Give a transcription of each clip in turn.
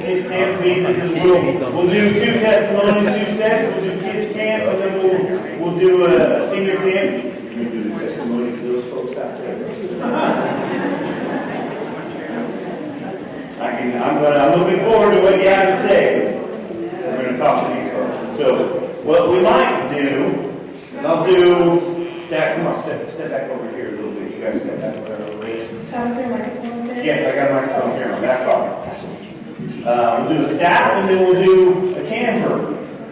kids camp, please. This is we'll do 2 testimonies, 2 sets. We'll do kids camp, and then we'll do a senior camp. You can do the testimony to those folks out there. I'm looking forward to what you have to say. We're going to talk to these folks. And so, what we might do is I'll do step back over here a little bit. You guys step back over there a little bit. Scott, is there a microphone there? Yes, I got a microphone here on that far. We'll do a staff and then we'll do a camper.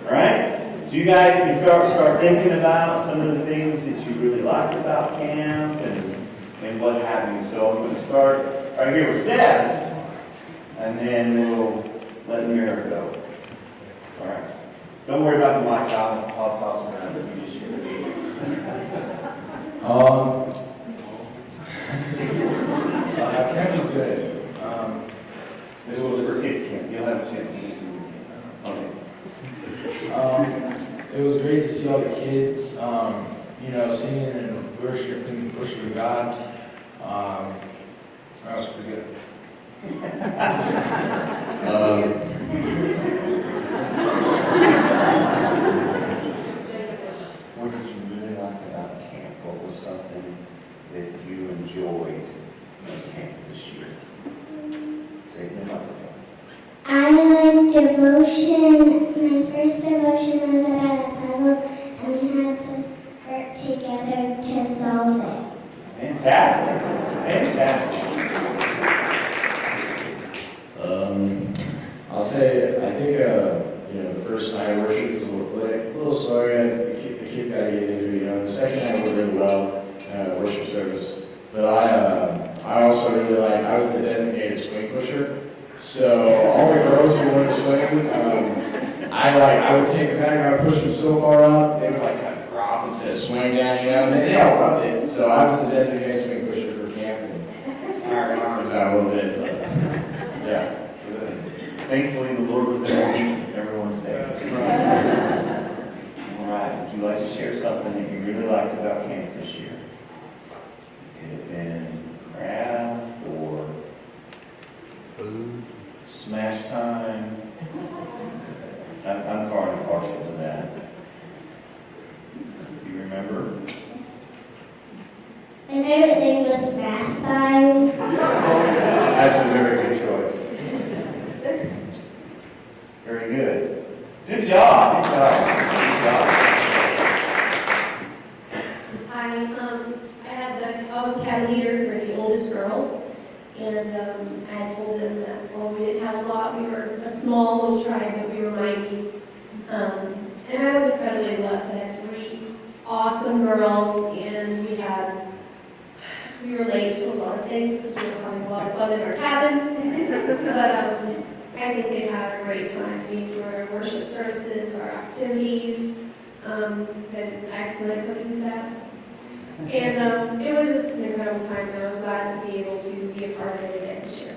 All right? So you guys can start thinking about some of the things that you really liked about camp and what have you. So I'm going to start right here with Seth. And then we'll let Mira go. All right. Don't worry about the mic. I'll toss it around. You just share it. Camp was good. This was for kids camp. You'll have a chance to do some. Okay. It was great to see all the kids, singing and worshiping God. That was pretty good. What did you really like about camp? What was something that you enjoyed in camp this year? Say it in the microphone. I like devotion. My first devotion was about a puzzle, and we had to work together to solve it. Fantastic. Fantastic. I'll say, I think, the first night of worship was a little slower. The kids got to get into it. The second night went really well, worship service. But I also really liked, I was the designated swing pusher. So all the girls who wanted to swing, I would take them back, I would push them so far up, they would kind of drop instead of swing down, and they all loved it. So I was the designated swing pusher for camp and tired my arms out a little bit. But, yeah. Thankfully, the Lord was there to keep everyone safe. All right. Would you like to share something that you really liked about camp this year? It had been craft or food, smash time. I'm kind of partial to that. You remember? My favorite thing was smash time. That's a very good choice. Very good. Good job. Good job. Good job. I was cabin leader for the oldest girls, and I had told them that, we didn't have a lot. We were a small little tribe, but we were mighty. And I was incredibly blessed. I had 3 awesome girls, and we were late to a lot of things because we were having a lot of fun in our cabin. But I think they had a great time. We enjoyed our worship services, our activities, had an excellent cooking staff. And it was just an incredible time, and I was glad to be able to be a part of it again this year.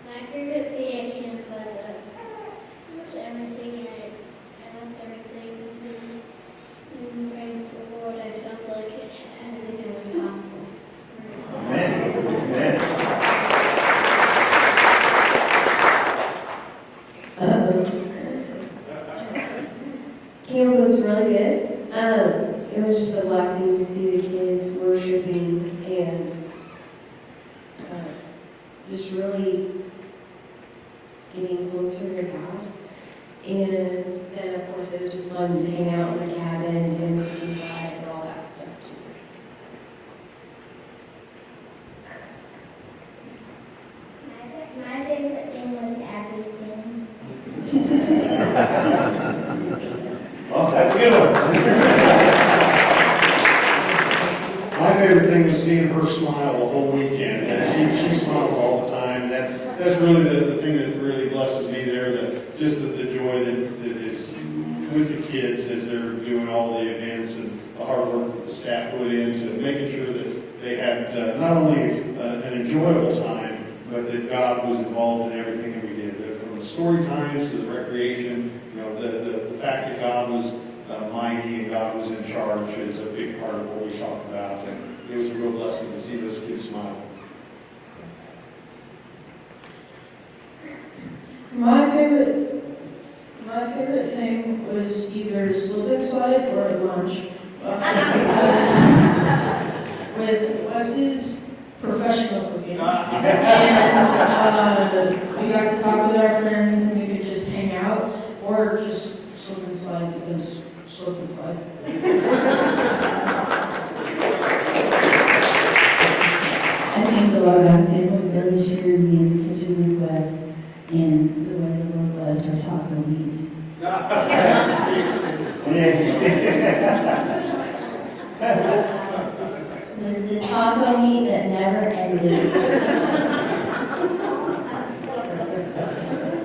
My favorite thing at camp was everything. I loved everything. And praying for the Lord, I felt like anything was possible. Amen. Amen. Camp was really good. It was just a blessing to see the kids worshiping and just really getting closer to God. And then, of course, it was just fun to hang out in the cabin and see God and all that stuff too. My favorite thing was everything. Well, that's a good one. My favorite thing was seeing her smile the whole weekend. And she smiles all the time. That's really the thing that really blesses me there. Just the joy that is with the kids as they're doing all the events and the hard work that the staff put into making sure that they had not only an enjoyable time, but that God was involved in everything that we did. That from the story times to the recreation, the fact that God was mighty and God was in charge is a big part of what we talked about. And it was a real blessing to see those kids smile. My favorite thing was either slip and slide or at lunch. Because with Wes's professional cooking, and we got to talk with our friends and we could just hang out, or just slip and slide because slip and slide. I thank the Lord I was able to go this year and be in the kitchen with Wes, and the way the Lord blessed our taco meat. Was the taco meat that never ended.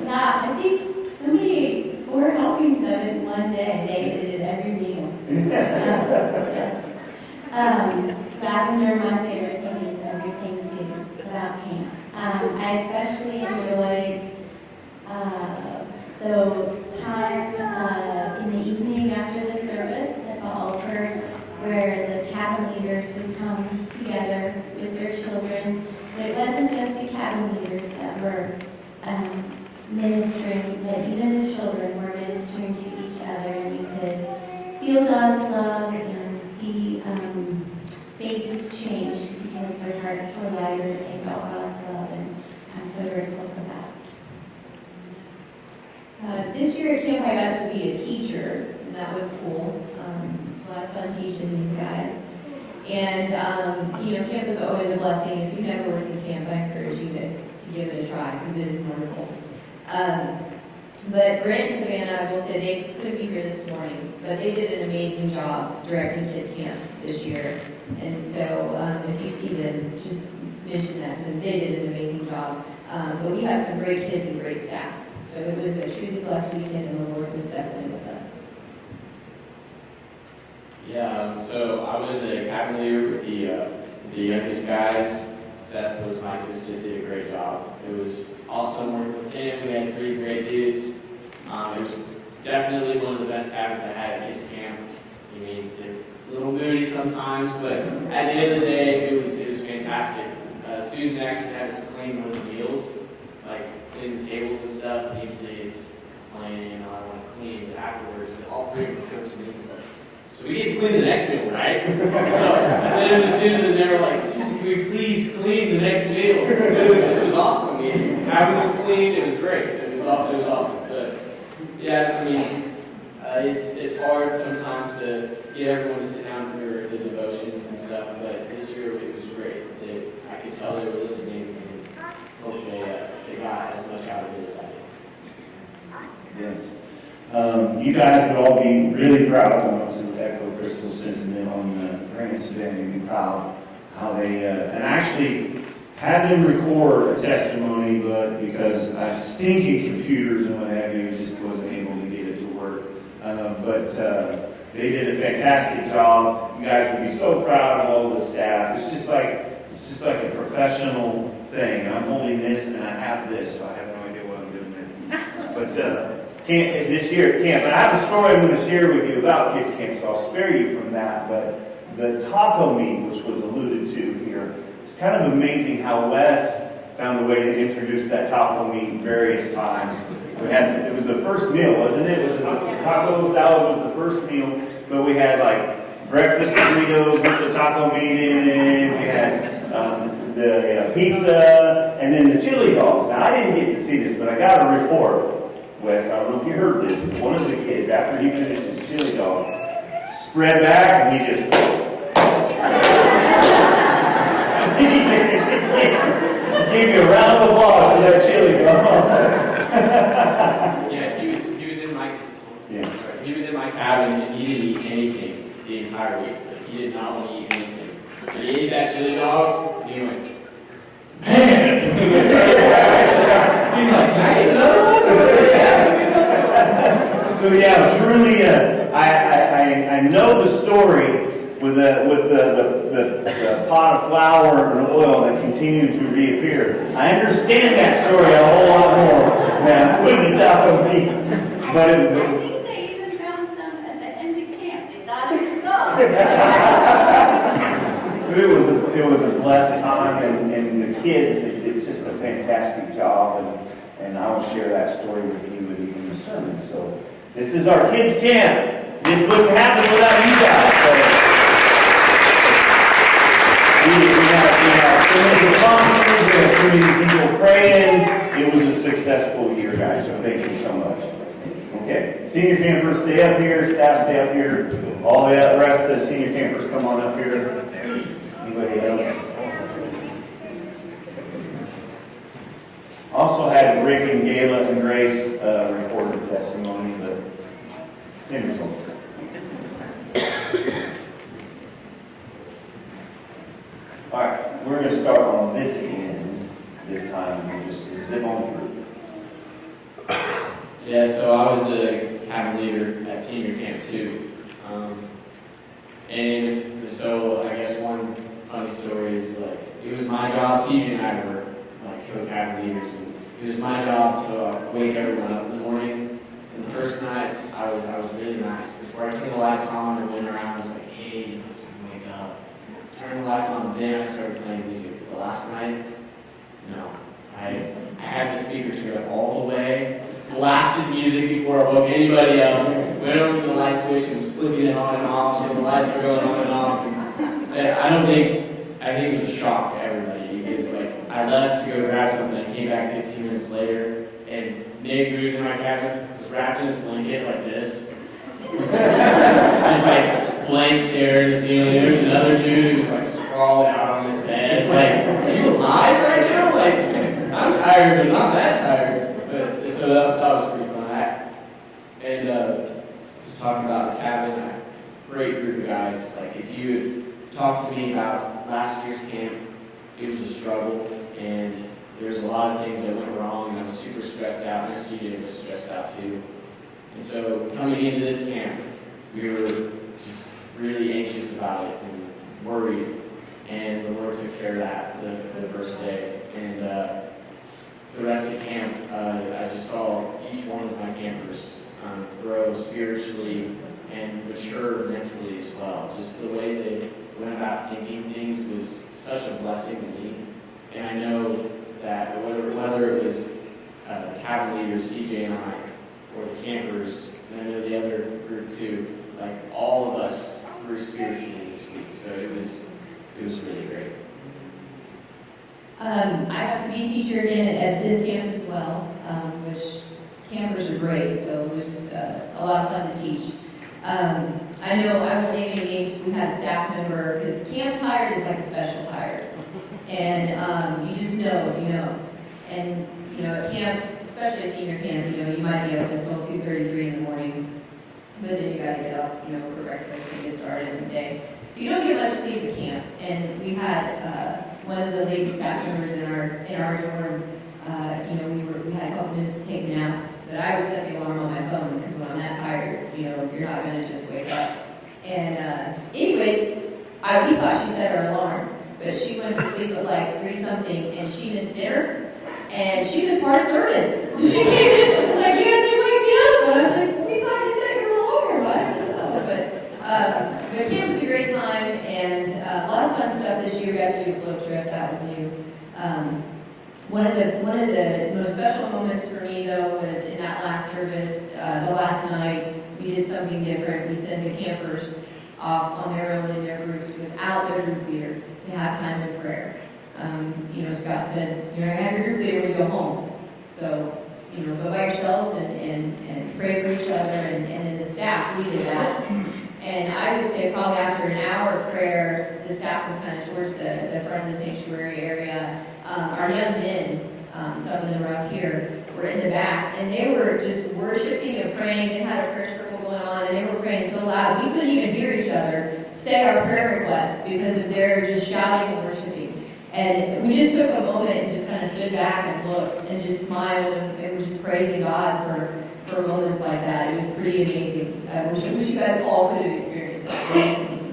Yeah, I think somebody, 4 helpings of it in one day. They ate it at every meal. Lavender, my favorite thing is everything too about camp. I especially enjoyed the time in the evening after the service at the altar, where the cabin leaders would come together with their children. But it wasn't just the cabin leaders that were ministering, but even the children were ministering to each other, and you could feel God's love and see faces changed because their hearts were lighter and they felt God's love, and I'm so grateful for that. This year at camp I got to be a teacher, and that was cool. It's a lot of fun teaching these guys. And, camp is always a blessing. If you've never worked in camp, I encourage you to give it a try because it is wonderful. But Grant and Savannah, I will say, they couldn't be here this morning, but they did an amazing job directing kids camp this year. And so if you see them, just mention that to them. They did an amazing job. But we had some great kids and great staff. So it was a truly blessed weekend, and the Lord was definitely with us. Yeah, so I was a cabin leader with the youngest guys. Seth was my assistant, did a great job. It was awesome working with him. We had 3 great dudes. It was definitely one of the best cabins I had at kids camp. I mean, they're a little moody sometimes, but at the end of the day, it was fantastic. Susan actually had us clean one of the meals, like clean the tables and stuff. Usually it's complaining, I want to clean, but afterwards, all 3 of them cooked meals. So we get to clean the next meal, right? So I said to Susan, and they were like, Susan, can we please clean the next meal? It was awesome. I mean, having this clean, it was great. It was awesome. But yeah, I mean, it's hard sometimes to get everyone to sit down for the devotions and stuff. But this year it was great. I could tell they were listening, and hope they got as much out of it as I did. Yes. You guys would all be really proud, I want to echo Crystal's sentiment on Grant and Savannah, you'd be proud how they, and I actually had them record a testimony, but because I stinky computers and what have you, just wasn't able to get it to work. But they did a fantastic job. You guys would be so proud of all the staff. It's just like a professional thing. I'm holding this and I have this, so I have no idea what I'm doing there. But this year at camp, and I have a story I'm going to share with you about kids camp, so I'll spare you from that. But the taco meat, which was alluded to here, it's kind of amazing how Wes found a way to introduce that taco meat various times. It was the first meal, wasn't it? It was the taco salad was the first meal, but we had like breakfast burritos with the taco meat in it. We had the pizza, and then the chili dogs. Now I didn't get to see this, but I got a report. Wes, I don't know if you heard this, but one of the kids, after he finished his chili dog, spread back and he just gave you a round of applause for that chili dog. Yeah, he was in my Yes. he was in my cabin and he didn't eat anything the entire week. Like, he did not want to eat anything. And he ate that chili dog and he went, man! He's like, can I get another one? I was like, yeah. So yeah, it's really I know the story with the pot of flour and oil that continued to reappear. I understand that story a whole lot more than with the taco meat. But I think they even found some at the end of camp. They thought it was gone. it was a blessed time, and the kids, it's just a fantastic job, and I will share that story with you in the sermon. So this is our kids' camp. This wouldn't happen without you guys. So we had so many sponsors, we had so many people praying. It was a successful year, guys, so thank you so much. Okay, senior campers, stay up here. Staff, stay up here. All the rest of the senior campers, come on up here. Anybody else? Also had Rick and Gayla and Grace record the testimony, but same results. All right, we're going to start on this end this time. We'll just zip on through. Yeah, so I was the cabin leader at senior camp too. And so I guess one funny story is like, it was my job, TJ and I were like co-cabin leaders, and it was my job to wake everyone up in the morning. And the first nights, I was really nice. Before I turned the lights on and went around, I was like, hey, let's wake up. Turned the lights on, then I started playing music. The last night, no. I had the speaker turned up all the way, blasted music before I woke anybody up, went over to the light switch and was flipping it on and off, so the lights were going on and off. And I think it was a shock to everybody, because like I left to go grab something and came back 15 minutes later, and Nick, who was in my cabin, was wrapped in his blanket like this. Just like blank stare at the ceiling. There's another dude who's like sprawled out on his bed. Like, are you alive right now? Like, I'm tired, but not that tired. But so that was pretty fun. Just talking about the cabin, a great group of guys. Like, if you had talked to me about last year's camp, it was a struggle, and there was a lot of things that went wrong, and I was super stressed out, and CJ was stressed out too. And so coming into this camp, we were just really anxious about it and worried, and the Lord took care of that the first day. And the rest of the camp, I just saw each one of my campers grow spiritually and mature mentally as well. Just the way they went about thinking things was such a blessing to me. And I know that whether it was the cabin leaders, CJ and I, or the campers, and I know the other group too, like all of us grew spiritually this week. So it was really great. I got to be a teacher again at this camp as well, which campers are great, so it was just a lot of fun to teach. I know I won't name any names. We had a staff member, because camp tired is like a special tired, and you just know, you know. And you know, at camp, especially at senior camp, you know, you might be up until 2:33 in the morning, but then you gotta get up, you know, for breakfast and get started in the day. So you don't get much sleep at camp. And we had one of the lady staff members in our dorm. You know, we had a couple minutes to take a nap, but I always set the alarm on my phone, because when I'm that tired, you know, you're not gonna just wake up. And anyways, we thought she set her alarm, but she went to sleep at like 3 something, and she missed dinner. And she was part of service. She came in, she was like, you guys didn't wake me up. And I was like, we thought you set your alarm. I don't know. But camp was a great time, and a lot of fun stuff this year. We actually did a float trip. That was new. One of the most special moments for me, though, was in that last service, the last night. We did something different. We sent the campers off on their own in their groups without their group leader to have time in prayer. You know, Scott said, you're not going to have your group leader when you go home. So, you know, go by yourselves and pray for each other. And then the staff, we did that. And I would say probably after an hour of prayer, the staff was kind of towards the front of the sanctuary area. Our young men, some of them were up here, were in the back, and they were just worshiping and praying. They had a prayer circle going on, and they were praying so loud we couldn't even hear each other say our prayer requests because of their just shouting and worshiping. And we just took a moment and just kind of stood back and looked and just smiled and were just praising God for moments like that. It was pretty amazing. I wish you guys all could have experienced that. It was amazing.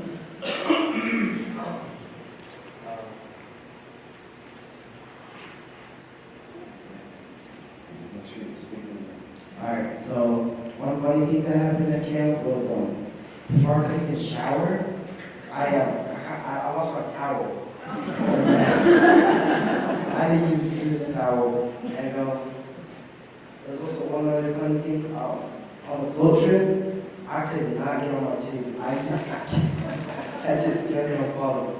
Alright, so one funny thing that happened at camp was before I could get shower, I lost my towel. I had to use this towel, and there's also one other funny thing. On the float trip, I could not get on my tube. I just kept on falling.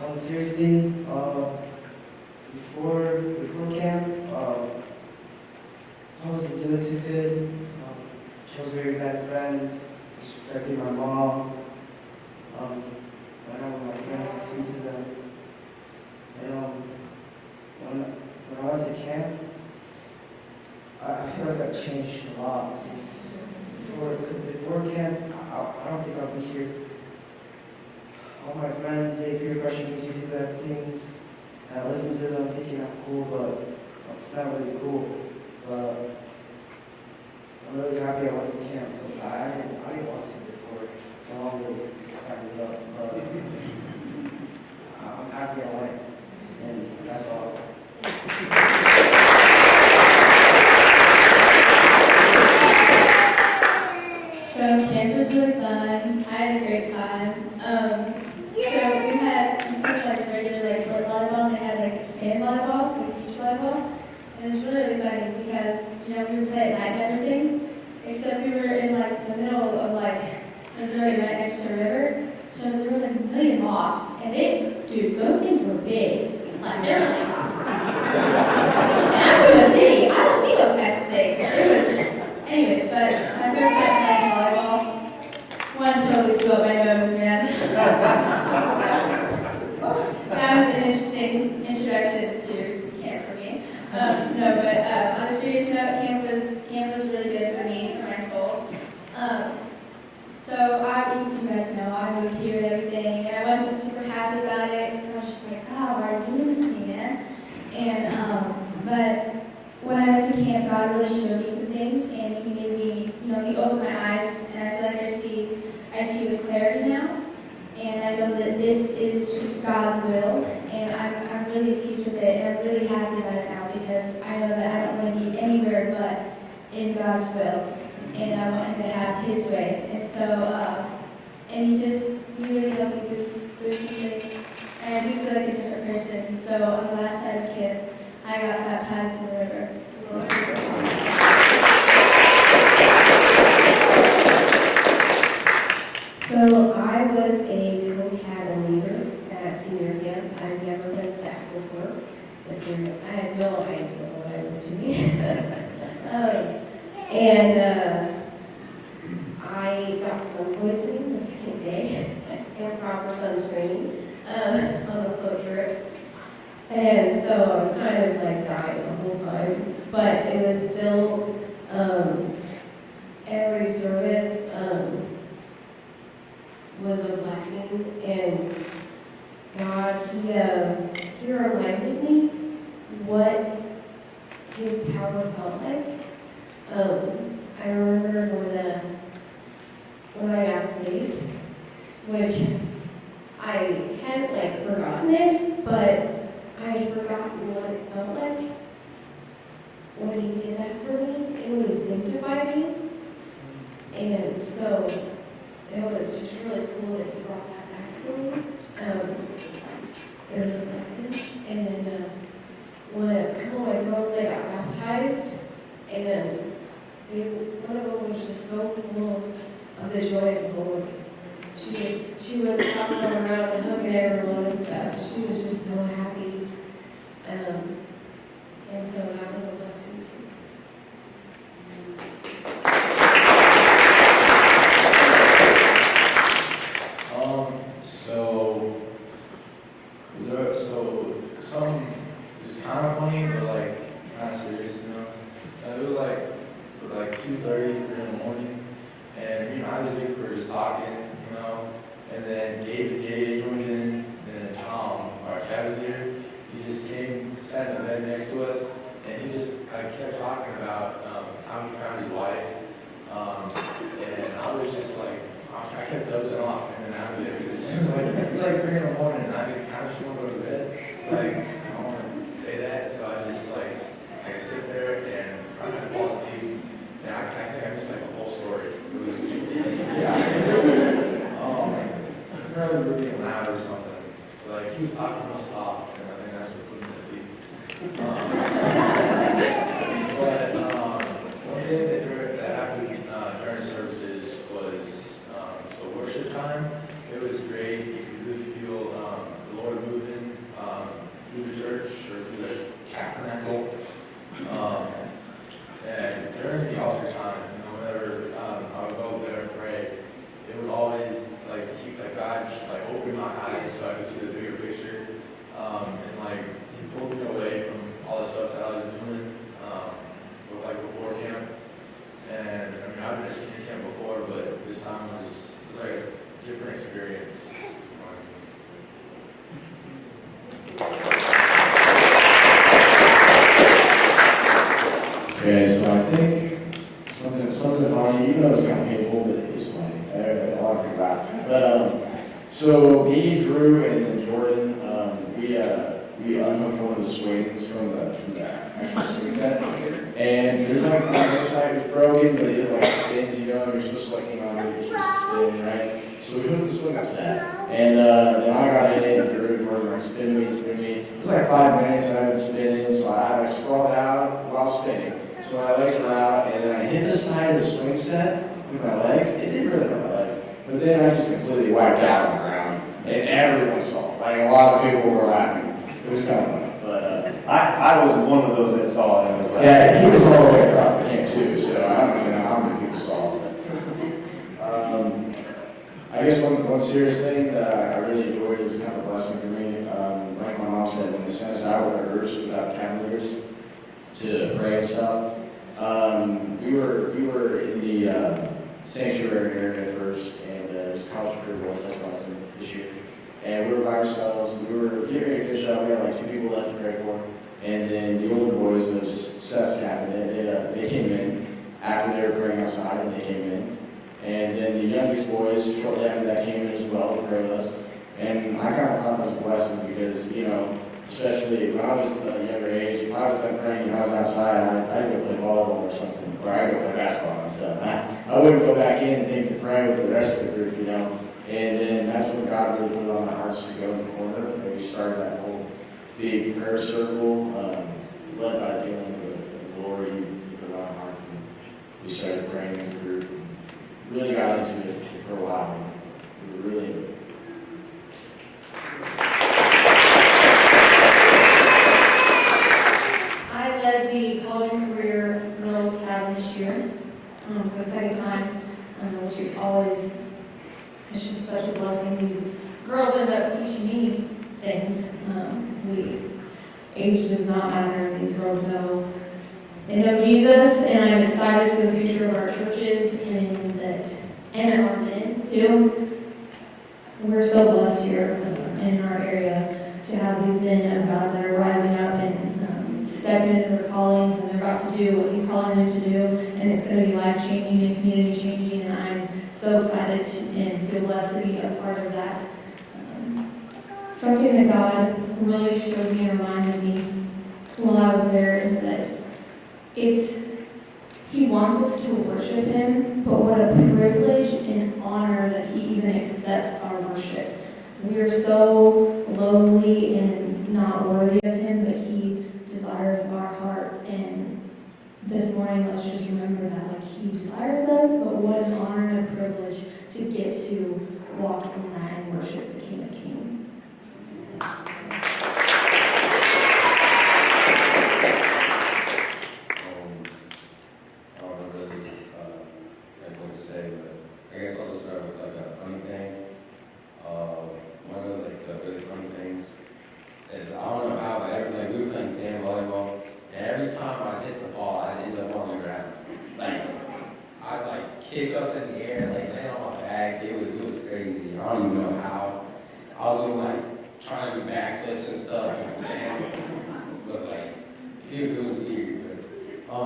One serious thing, before camp, I wasn't doing too good. Chose very bad friends, disrespected my mom. Went out with my friends, listened to them. And when I went to camp, I feel like I've changed a lot since before camp. I don't think I'll be here. All my friends, they peer pressure me to do bad things. And I listen to them thinking I'm cool, but it's not really cool. But I'm really happy I went to camp because I didn't want to before. My mom just signed me up. But I'm happy I went. And that's all. So camp was really fun. I had a great time. So we had, instead of like regular like court volleyball, they had like sand volleyball, like beach volleyball. And it was really, really funny because, you know, we were playing at night and everything, except we were in like the middle of like Missouri, right next to a river. So there were like a million moths, and dude, those things were big. Like they were like, and I'm from the city, I don't see those types of things. It was, anyways, but my first night playing volleyball, one totally flew up my nose, man. That was an interesting introduction to camp for me. No, but on a serious note, camp was really good for me, for my soul. So you guys know, I moved here and everything, and I wasn't super happy about it. I was just like, God, why are you doing this to me, man? And but when I went to camp, God really showed me some things, and He made me, you know, He opened my eyes, and I feel like I see with clarity now. And I know that this is God's will, and I'm really at peace with it, and I'm really happy about it now because I know that I don't want to be anywhere but in God's will, and I want Him to have His way. And so, and He really helped me through some things, and I do feel like a different person. So on the last night of camp, I got baptized in the river. It was pretty cool. So I was a co-cabin leader at senior camp. I've never been staff before. I had no idea what I was doing. I got sun poisoning the second day and proper sunscreen on the float trip. And so I was kind of like dying the whole time. But it was still every service was a blessing, and God, He reminded me what His power felt like. I remember when I got saved, which I hadn't like forgotten it, but I had forgotten what it felt like when He did that for me and when He sanctified me. And so it was just really cool that He brought that back for me. It was a blessing. And then when a couple of my girls, they got baptized, and one of them was just so full of the joy of the Lord. She would talk all around and hugging everyone and stuff. She was just so happy. And so that was a blessing too. So something is kind of funny, but like kind of serious, you know. It was like 2:30, 3 in the morning, and me and Isaac were just talking, you know. And then Gabe joined in, and then Tom, our cabin leader, he just came, sat in the bed next to us, and he just kept talking about how he found his wife. And I was just like, I kept dozing off in and out of it because it was like 3 in the morning, and I just kind of just want to go to bed. Like, I don't want to say that, so I just I sit there and try not to fall asleep. And I think I missed like the whole story. It was, probably we were being loud or something. Like, he was talking real soft, and I think that's what put me to sleep. thing that happened during services was the worship time. It was great. You could really feel the Lord moving through the church or through the tabernacle. And during the altar time, whenever I would go there and pray, it would always God open my eyes so I could see the bigger picture. And he pulled me away from all the stuff that I was doing before camp. And I've been at senior camp before, but this time was like a different experience. Okay, so I think something funny, even though it's kind of painful, but it was funny. A lot of people laughed. But so me, Drew, and then Jordan, we unhooked one of the swings from the actual swing set, and there's like the other side was broken, but it spins, you're supposed to on it, you're supposed to spin, right? So we hooked the swing up to that, and then I got it, and Drew and Jordan spin me. It was 5 minutes, and I've been spinning, so I sprawled out while spinning. So my legs were out, and then I hit the side of the swing set with my legs. It didn't really hurt my legs, but then I just completely wiped out on the ground, and everyone saw it. A lot of people were laughing. It was kind of funny, but I was one of those that saw it and was like, yeah, he was all the way across the camp too, so I don't even know how many people saw it. I guess one serious thing that I really enjoyed, it was kind of a blessing for me. Like my mom said, when they sent us out with our groups without camp leaders to pray and stuff, we were in the sanctuary area first, and there's college and career boys, that's what I was in this year. And we were by ourselves, we were getting ready to finish up, we had 2 people left to pray for. And then the older boys, those Seth's captain, they came in after they were praying outside, and they came in. And then the youngest boys, shortly after that, came in as well to pray with us. And I kind of thought that was a blessing because, especially when I was a younger age, if I was done praying and I was outside, I'd go play volleyball or something, or I'd go play basketball and stuff. I wouldn't go back in and think to pray with the rest of the group, And then that's when God really put it on my hearts to go in the corner. And we started that whole big prayer circle, led by the feeling of the glory He put on our hearts. And we started praying as a group. Really got into it for a while. We were really into it. I led the college and career girls cabin this year, the second time, which is always, it's just such a blessing. These girls end up teaching me things. Age does not matter. These girls know, they know Jesus, and I'm excited for the future of our churches and our men too. We're so blessed here in our area to have these men of God that are rising up and stepping into their callings, and they're about to do what He's calling them to do, and it's going to be life-changing and community-changing, and I'm so excited and feel blessed to be a part of that. Something that God really showed me and reminded me while I was there is that He wants us to worship Him, but what a privilege and honor that He even accepts our worship. We are so lowly and not worthy of Him, but He desires our hearts. And this morning, let's just remember that, He desires us, but what an honor and a privilege to get to walk in that and worship the King of Kings. Say, but I guess I'll just start with a funny thing. One of the really funny things is I don't know how, but we were playing sand volleyball, and every time I hit the ball, I end up on the ground. I'd kick up in the air, land on my back. It was crazy. I don't even know how. I was doing trying to do backflips and stuff in the sand, but it was weird. But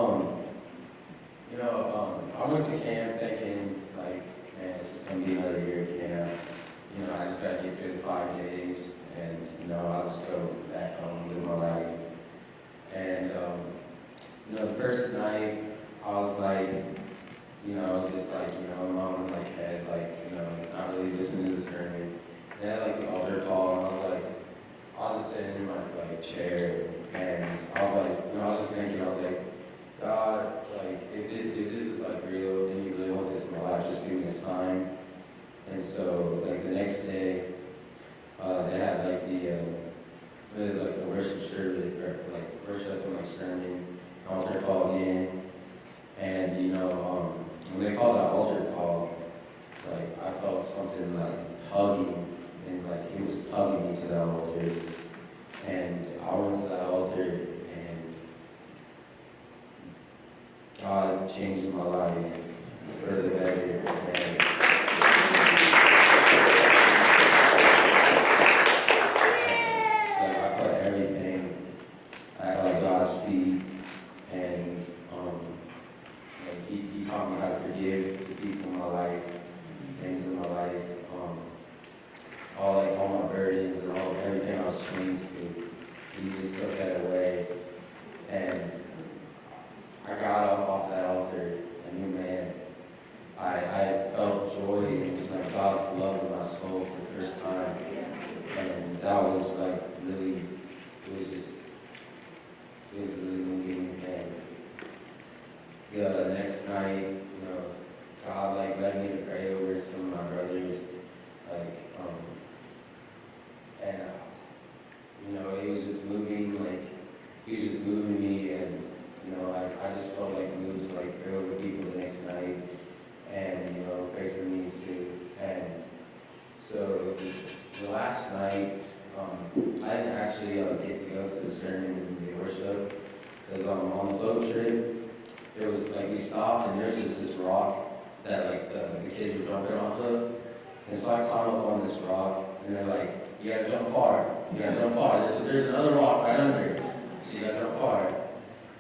I went to camp thinking, man, it's just going to be another year at camp. I just got to get through the 5 days, and, I'll just go back home and live my life. And, the first night, I was mom in head, not really listening to the sermon. And then, the altar call, and I was just sitting in my, chair, and I was I was just thinking, God, like, if this is like real and you really want this in my life, just give me a sign. And so, like, the next day, they had like the worship service, or like worship and like sermon, altar call in. And you know, when they called that altar call, like I felt something like tugging, and like it was tugging me to that altar. And I went to that altar, and God changed my life for the better. And like I put everything at like God's feet, and like He taught me how to forgive the people in my life, things in my life, all my burdens and everything I was chained to. He just took that away, and I got up off that altar a new man. I felt joy and like God's love in my soul for the first time, and that was like really, it was really moving. And the next night, you know, God like led me to pray over some of my brothers, like, and you know, it was just moving, like, He was just moving me, and you know, I just felt like moved to like pray over people the next night, and you know, pray for me too. And so the last night, I didn't actually get to go to the sermon and the worship, because on the float trip, it was like we stopped and there's just this rock that like the kids were jumping off of, and so I climbed up on this rock, and they're like, you gotta jump far, you gotta jump far. There's another rock right under, so you gotta jump far.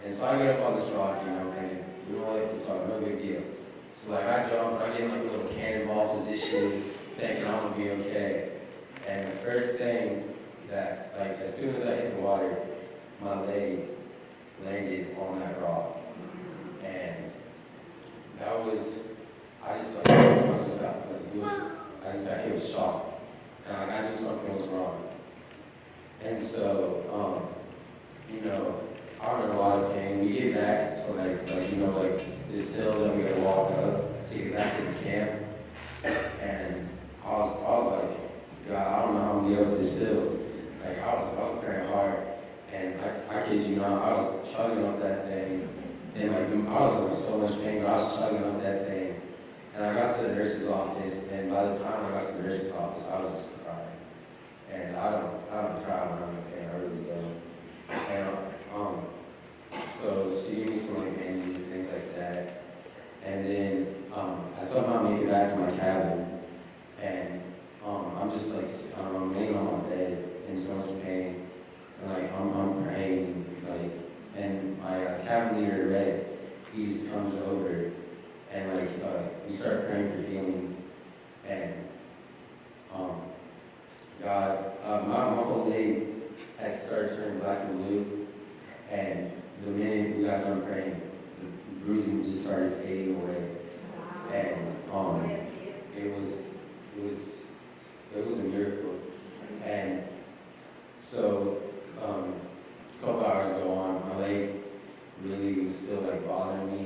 And so I get up on this rock, you know, thinking, we don't like to talk, no big deal. So like I jump, and I get in like a little cannonball position, thinking I'm gonna be okay. And the first thing that, like as soon as I hit the water, my leg landed on that rock. And that was, I just got hit with shock. And like, I knew something was wrong. And so, you know, I was in a lot of pain. We get back to like you know, like this hill that we gotta walk up to get back to the camp. And I was like, God, I don't know how I'm gonna get up this hill. Like I was praying hard, and I kid you not, I was chugging up that thing, and like I was in so much pain, but I was chugging up that thing. And I got to the nurse's office, and by the time I got to the nurse's office, I was just crying. And I don't cry when I'm in pain, I really don't. And so she gave me some like bandages, things like that. And then I somehow make it back to my cabin, and I'm just like I'm laying on my bed in so much pain, and like I'm praying, like, and my cabin leader Red, he just comes over, and like we start praying for healing, and God, my whole leg had started turning black and blue, and the minute we got done praying, the bruising just started fading away, and it was a miracle. And so a couple hours go on, my leg really was still like bothering me,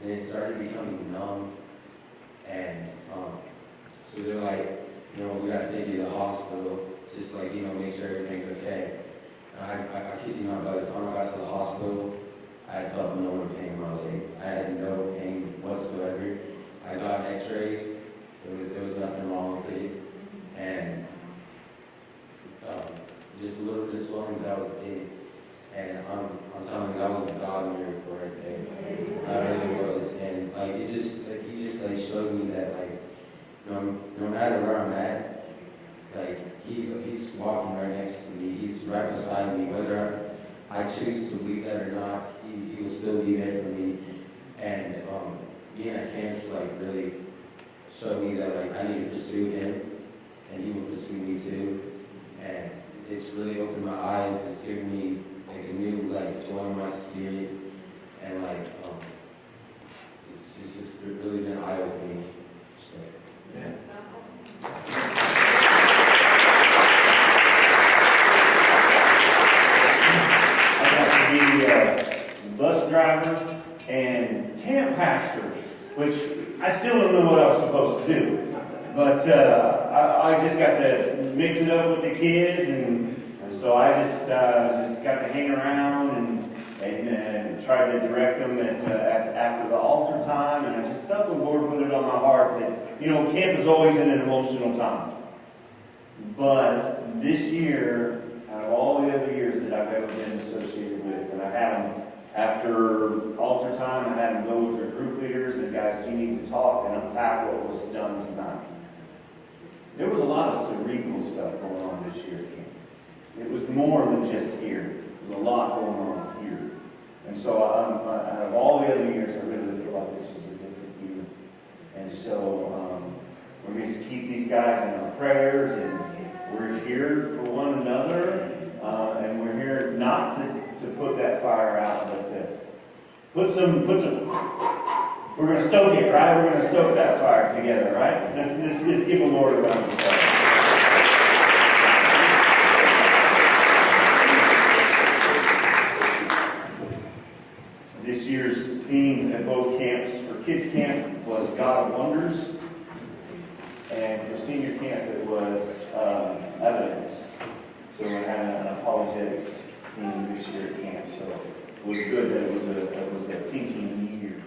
and it started becoming numb. And so they're like, you know, we gotta take you to the hospital, just like, you know, make sure everything's okay. And I kid you not, by the time I got to the hospital, I felt no more pain in my leg. I had no pain whatsoever. I got x-rays, there was nothing wrong with it. And just a little bit of swelling, that was it. And I'm telling you, that was a God miracle right there. That really was. And like it just, like he just like showed me that like no matter where I'm at, like he's walking right next to me. He's right beside me. Whether I choose to believe that or not, he will still be there for me. And being at camp like really showed me that like I need to pursue him, and he will pursue me too. And it's really opened my eyes. It's given me like a new like joy in my spirit, and like it's just really been eye opening. So yeah. I got to be a bus driver pastor, which I still don't know what I was supposed to do. But I just got to mix it up with the kids, and so I just got to hang around and try to direct them after the altar time. And I just felt the Lord put it on my heart that, camp is always an emotional time. But this year, out of all the other years that I've ever been associated with, and I had them, after altar time, I had them go with their group leaders, and guys, you need to talk and unpack what was done tonight. There was a lot of cerebral stuff going on this year at camp. It was more than just here. There was a lot going on here. And so out of all the other years, I really feel like this was a different year. And so we're going to keep these guys in our prayers, and we're here for one another, and we're here not to put that fire out, but to put some, we're going to stoke it, right? We're going to stoke that fire together, right? Let's just give the Lord a round of applause. This year's theme at both camps, for kids camp, was God of Wonders. And for senior camp, it was evidence. So we're having an apologetics theme this year at camp. So it was good that it was a thinking year.